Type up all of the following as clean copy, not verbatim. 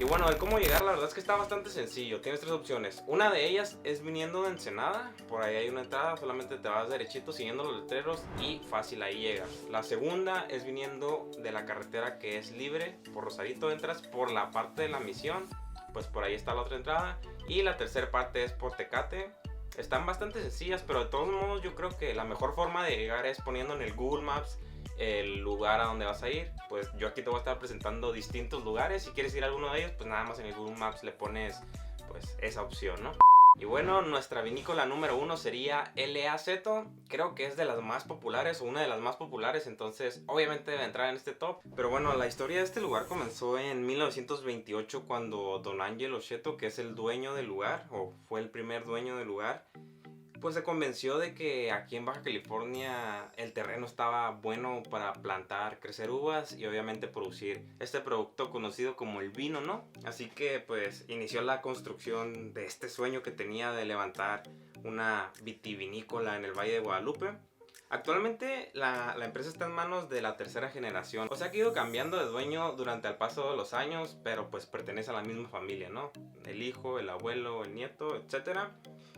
Y bueno, el cómo llegar la verdad es que está bastante sencillo. Tienes tres opciones. Una de ellas es viniendo de Ensenada. Por ahí hay una entrada, solamente te vas derechito siguiendo los letreros y fácil, ahí llegas. La segunda es viniendo de la carretera que es libre. Por Rosarito entras por la parte de la Misión, pues por ahí está la otra entrada. Y la tercera parte es por Tecate. Están bastante sencillas, pero de todos modos yo creo que la mejor forma de llegar es poniendo en el Google Maps el lugar a donde vas a ir. Pues yo aquí te voy a estar presentando distintos lugares. Si quieres ir a alguno de ellos, pues nada más en el Google Maps le pones pues esa opción, ¿no? Y bueno, nuestra vinícola número 1 sería L.A. Seto. Creo que es de las más populares o una de las más populares, entonces obviamente debe entrar en este top. Pero bueno, la historia de este lugar comenzó en 1928 cuando Don Angelo Seto, que es el dueño del lugar o fue el primer dueño del lugar, pues se convenció de que aquí en Baja California el terreno estaba bueno para plantar, crecer uvas y obviamente producir este producto conocido como el vino, ¿no? Así que pues inició la construcción de este sueño que tenía de levantar una vitivinícola en el Valle de Guadalupe. Actualmente la empresa está en manos de la tercera generación, o sea que ha ido cambiando de dueño durante el paso de los años, pero pues pertenece a la misma familia, ¿no? El hijo, el abuelo, el nieto, etcétera.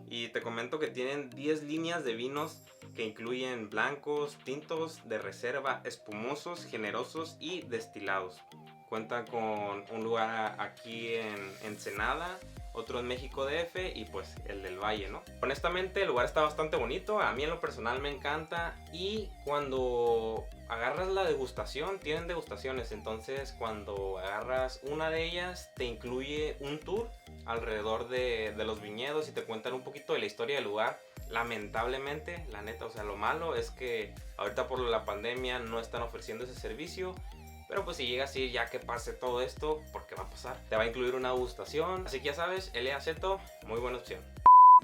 Y te comento que tienen 10 líneas de vinos que incluyen blancos, tintos, de reserva, espumosos, generosos y destilados. Cuentan con un lugar aquí en Ensenada, otro en México DF y pues el del Valle, ¿no? Honestamente el lugar está bastante bonito, a mí en lo personal me encanta, y cuando agarras la degustación, tienen degustaciones, entonces cuando agarras una de ellas te incluye un tour alrededor de los viñedos y te cuentan un poquito de la historia del lugar. Lamentablemente, la neta, o sea, lo malo es que ahorita por la pandemia no están ofreciendo ese servicio. Pero pues si llegas a ir ya que pase todo esto, porque va a pasar, te va a incluir una degustación. Así que ya sabes, L.A. Seto, muy buena opción.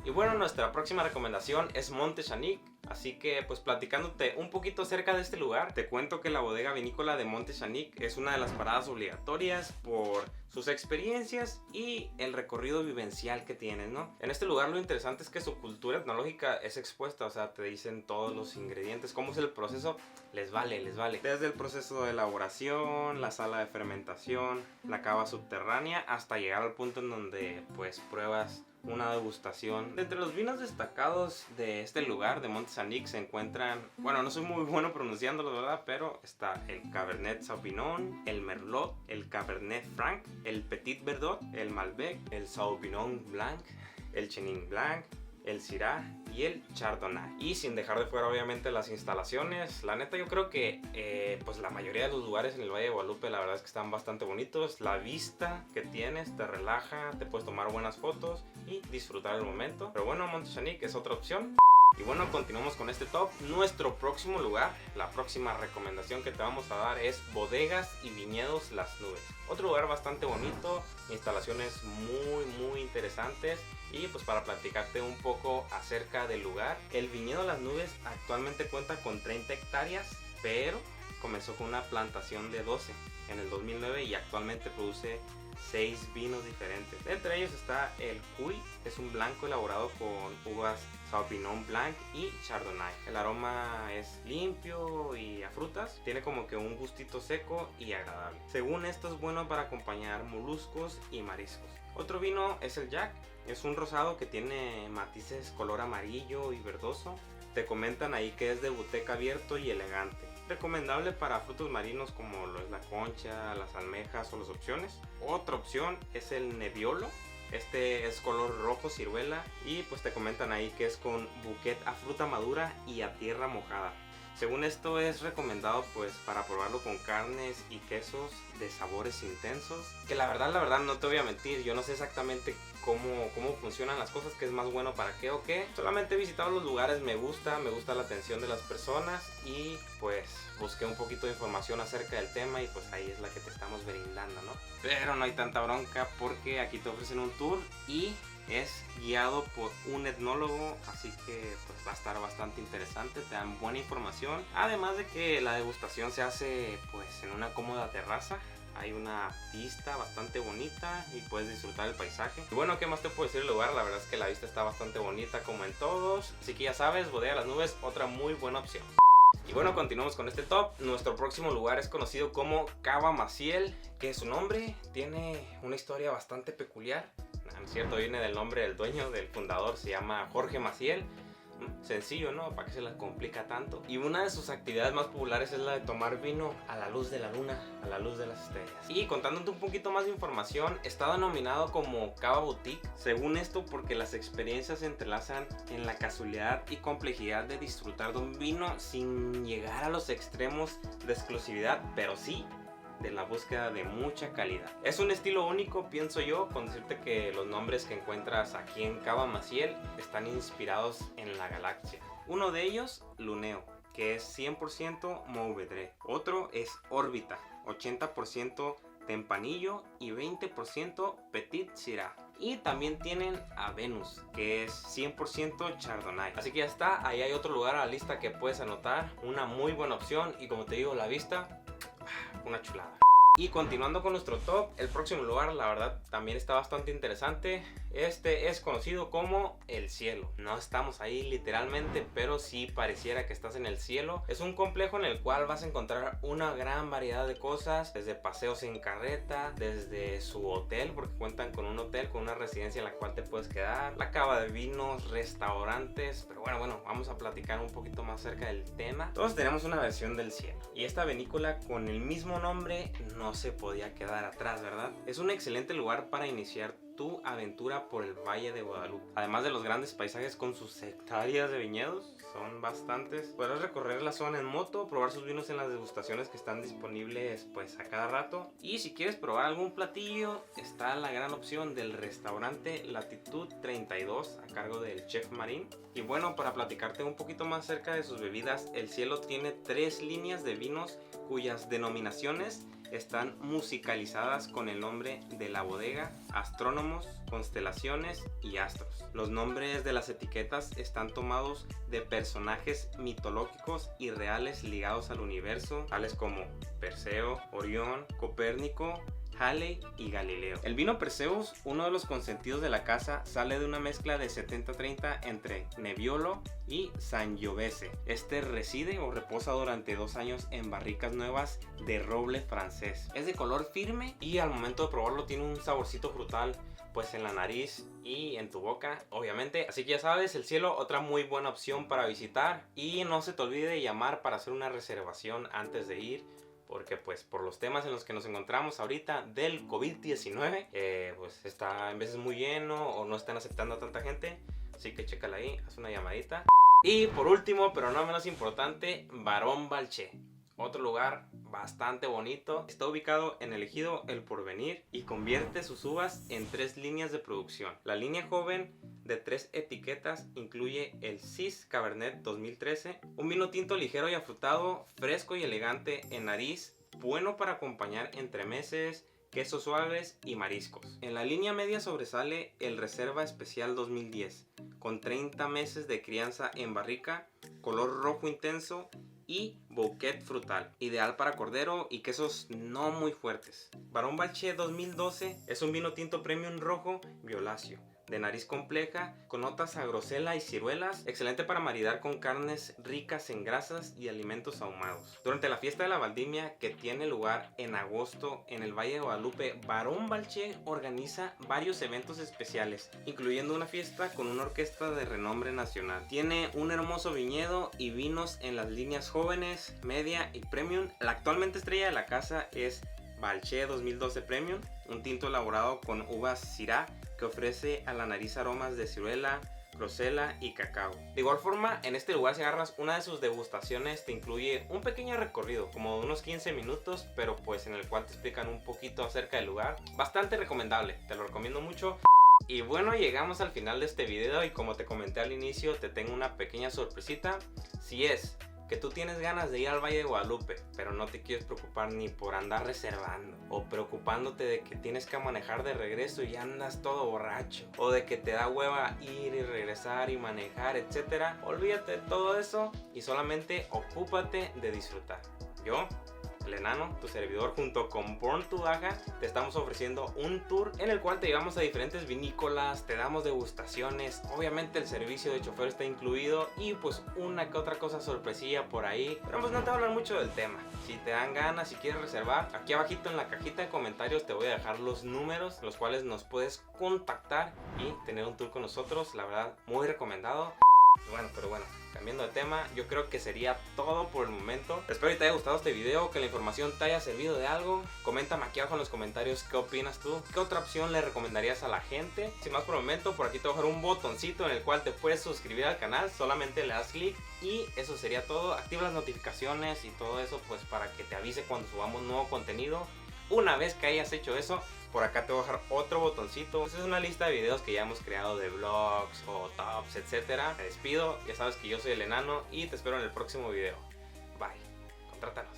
Y bueno, nuestra próxima recomendación es Monte Chanic. Así que pues platicándote un poquito acerca de este lugar, te cuento que la bodega vinícola de Monte Chanic es una de las paradas obligatorias por sus experiencias y el recorrido vivencial que tienen, ¿no? En este lugar lo interesante es que su cultura etnológica es expuesta, o sea, te dicen todos los ingredientes, cómo es el proceso, les vale. Desde el proceso de elaboración, la sala de fermentación, la cava subterránea, hasta llegar al punto en donde pues pruebas una degustación. De entre los vinos destacados de este lugar, de Monte Chanic, se encuentran, bueno, no soy muy bueno pronunciándolo, ¿verdad? Pero está el Cabernet Sauvignon, el Merlot, el Cabernet Franc, el Petit Verdot, el Malbec, el Sauvignon Blanc, el Chenin Blanc, el Syrah y el Chardonnay. Y sin dejar de fuera obviamente las instalaciones. La neta yo creo que pues la mayoría de los lugares en el Valle de Guadalupe la verdad es que están bastante bonitos. La vista que tienes te relaja, te puedes tomar buenas fotos y disfrutar el momento. Pero bueno, Monte Chanic es otra opción. Y bueno, continuamos con este top. Nuestro próximo lugar, la próxima recomendación que te vamos a dar es Bodegas y Viñedos Las Nubes. Otro lugar bastante bonito, instalaciones muy interesantes. Y pues para platicarte un poco acerca del lugar, el Viñedo Las Nubes actualmente cuenta con 30 hectáreas, pero comenzó con una plantación de 12 en el 2009 y actualmente produce 6 vinos diferentes. Entre ellos está el Cuy, es un blanco elaborado con uvas Sauvignon Blanc y Chardonnay. El aroma es limpio y a frutas, tiene como que un gustito seco y agradable. Según esto es bueno para acompañar moluscos y mariscos. Otro vino es el Jack, es un rosado que tiene matices color amarillo y verdoso. Te comentan ahí que es de buteca abierto y elegante. Recomendable para frutos marinos como lo es la concha, las almejas o las opciones. Otra opción es el Nebbiolo. Este es color rojo ciruela y pues te comentan ahí que es con bouquet a fruta madura y a tierra mojada. Según esto es recomendado pues para probarlo con carnes y quesos de sabores intensos. Que la verdad no te voy a mentir, yo no sé exactamente cómo funcionan las cosas, qué es más bueno para qué o qué. Solamente he visitado los lugares, me gusta la atención de las personas y pues busqué un poquito de información acerca del tema y pues ahí es la que te estamos brindando, ¿no? Pero no hay tanta bronca porque aquí te ofrecen un tour y es guiado por un etnólogo, así que pues va a estar bastante interesante, te dan buena información. Además de que la degustación se hace pues en una cómoda terraza. Hay una vista bastante bonita y puedes disfrutar el paisaje. Y bueno, ¿qué más te puedo decir del lugar? La verdad es que la vista está bastante bonita como en todos. Así que ya sabes, Bodega Las Nubes, otra muy buena opción. Y bueno, continuamos con este top. Nuestro próximo lugar es conocido como Cava Maciel, que su nombre tiene una historia bastante peculiar. No es cierto, viene del nombre del dueño, del fundador, se llama Jorge Maciel. Sencillo, ¿no? ¿Para qué se la complica tanto? Y una de sus actividades más populares es la de tomar vino a la luz de la luna, a la luz de las estrellas. Y contándote un poquito más de información, está denominado como Cava Boutique, según esto porque las experiencias se entrelazan en la casualidad y complejidad de disfrutar de un vino sin llegar a los extremos de exclusividad, pero sí de la búsqueda de mucha calidad. Es un estilo único, pienso yo, con decirte que los nombres que encuentras aquí en Cava Maciel están inspirados en la galaxia. Uno de ellos, Luneo, que es 100% Mourvedre. Otro es Órbita, 80% Tempranillo y 20% Petit Syrah. Y también tienen a Venus, que es 100% Chardonnay. Así que ya está, ahí hay otro lugar a la lista que puedes anotar. Una muy buena opción y como te digo, la vista, una chulada. Y continuando con nuestro top, el próximo lugar la verdad también está bastante interesante. Este es conocido como El Cielo. No estamos ahí literalmente, pero sí pareciera que estás en el cielo. Es un complejo en el cual vas a encontrar una gran variedad de cosas, desde paseos en carreta, desde su hotel, porque cuentan con un hotel, con una residencia en la cual te puedes quedar, la cava de vinos, restaurantes. Pero bueno, vamos a platicar un poquito más acerca del tema. Todos tenemos una versión del cielo y esta vinícola con el mismo nombre no se podía quedar atrás, ¿verdad? Es un excelente lugar para iniciar tu aventura por el Valle de Guadalupe. Además de los grandes paisajes con sus hectáreas de viñedos, son bastantes. Podrás recorrer la zona en moto, probar sus vinos en las degustaciones que están disponibles pues a cada rato. Y si quieres probar algún platillo, está la gran opción del restaurante Latitud 32 a cargo del chef Marín. Y bueno, para platicarte un poquito más acerca de sus bebidas, El Cielo tiene 3 líneas de vinos cuyas denominaciones están musicalizadas con el nombre de la bodega, astrónomos, constelaciones y astros. Los nombres de las etiquetas están tomados de personajes mitológicos y reales ligados al universo, tales como Perseo, Orión, Copérnico, Halley y Galileo. El vino Perseus, uno de los consentidos de la casa, sale de una mezcla de 70-30 entre Nebbiolo y Sangiovese. Este reside o reposa durante 2 años en barricas nuevas de roble francés. Es de color firme y al momento de probarlo tiene un saborcito frutal pues en la nariz y en tu boca, obviamente. Así que ya sabes, El Cielo, otra muy buena opción para visitar. Y no se te olvide llamar para hacer una reservación antes de ir, porque pues por los temas en los que nos encontramos ahorita del COVID-19, pues está en veces muy lleno o no están aceptando a tanta gente. Así que chécala ahí, haz una llamadita. Y por último, pero no menos importante, Barón Balché. Otro lugar bastante bonito. Está ubicado en el ejido El Porvenir y convierte sus uvas en 3 líneas de producción. La línea joven de 3 etiquetas incluye el Cis Cabernet 2013, un vino tinto ligero y afrutado, fresco y elegante en nariz, bueno para acompañar entremeses, quesos suaves y mariscos. En la línea media sobresale el Reserva Especial 2010, con 30 meses de crianza en barrica, color rojo intenso y bouquet frutal, ideal para cordero y quesos no muy fuertes. Barón Balché 2012 es un vino tinto premium rojo violáceo, de nariz compleja, con notas a grosela y ciruelas, excelente para maridar con carnes ricas en grasas y alimentos ahumados. Durante la fiesta de la Vendimia, que tiene lugar en agosto en el Valle de Guadalupe, Barón Balché organiza varios eventos especiales, incluyendo una fiesta con una orquesta de renombre nacional. Tiene un hermoso viñedo y vinos en las líneas jóvenes, media y premium. La actualmente estrella de la casa es Balché 2012 Premium, un tinto elaborado con uvas Syrah que ofrece a la nariz aromas de ciruela, grosela y cacao. De igual forma, en este lugar si agarras una de sus degustaciones te incluye un pequeño recorrido, como de unos 15 minutos, pero pues en el cual te explican un poquito acerca del lugar. Bastante recomendable, te lo recomiendo mucho. Y bueno, llegamos al final de este video y como te comenté al inicio, te tengo una pequeña sorpresita. Si es que tú tienes ganas de ir al Valle de Guadalupe, pero no te quieres preocupar ni por andar reservando, o preocupándote de que tienes que manejar de regreso y andas todo borracho, o de que te da hueva ir y regresar y manejar, etcétera, olvídate de todo eso y solamente ocúpate de disfrutar. Yo el enano, tu servidor, junto con Born to Daga, te estamos ofreciendo un tour en el cual te llevamos a diferentes vinícolas, te damos degustaciones, obviamente el servicio de chofer está incluido y pues una que otra cosa sorpresilla por ahí, pero pues no te voy a hablar mucho del tema. Si te dan ganas, si quieres reservar, aquí abajito en la cajita de comentarios te voy a dejar los números, los cuales nos puedes contactar y tener un tour con nosotros, la verdad muy recomendado. Pero bueno, cambiando de tema, yo creo que sería todo por el momento. Espero que te haya gustado este video, que la información te haya servido de algo. Coméntame aquí abajo en los comentarios qué opinas tú, qué otra opción le recomendarías a la gente. Sin más por el momento, por aquí te voy a dejar un botoncito en el cual te puedes suscribir al canal, solamente le das clic y eso sería todo. Activa las notificaciones y todo eso pues para que te avise cuando subamos nuevo contenido. Una vez que hayas hecho eso, por acá te voy a dejar otro botoncito. Esta es una lista de videos que ya hemos creado de vlogs o tops, etcétera. Me despido, ya sabes que yo soy el enano y te espero en el próximo video. Bye, contrátanos.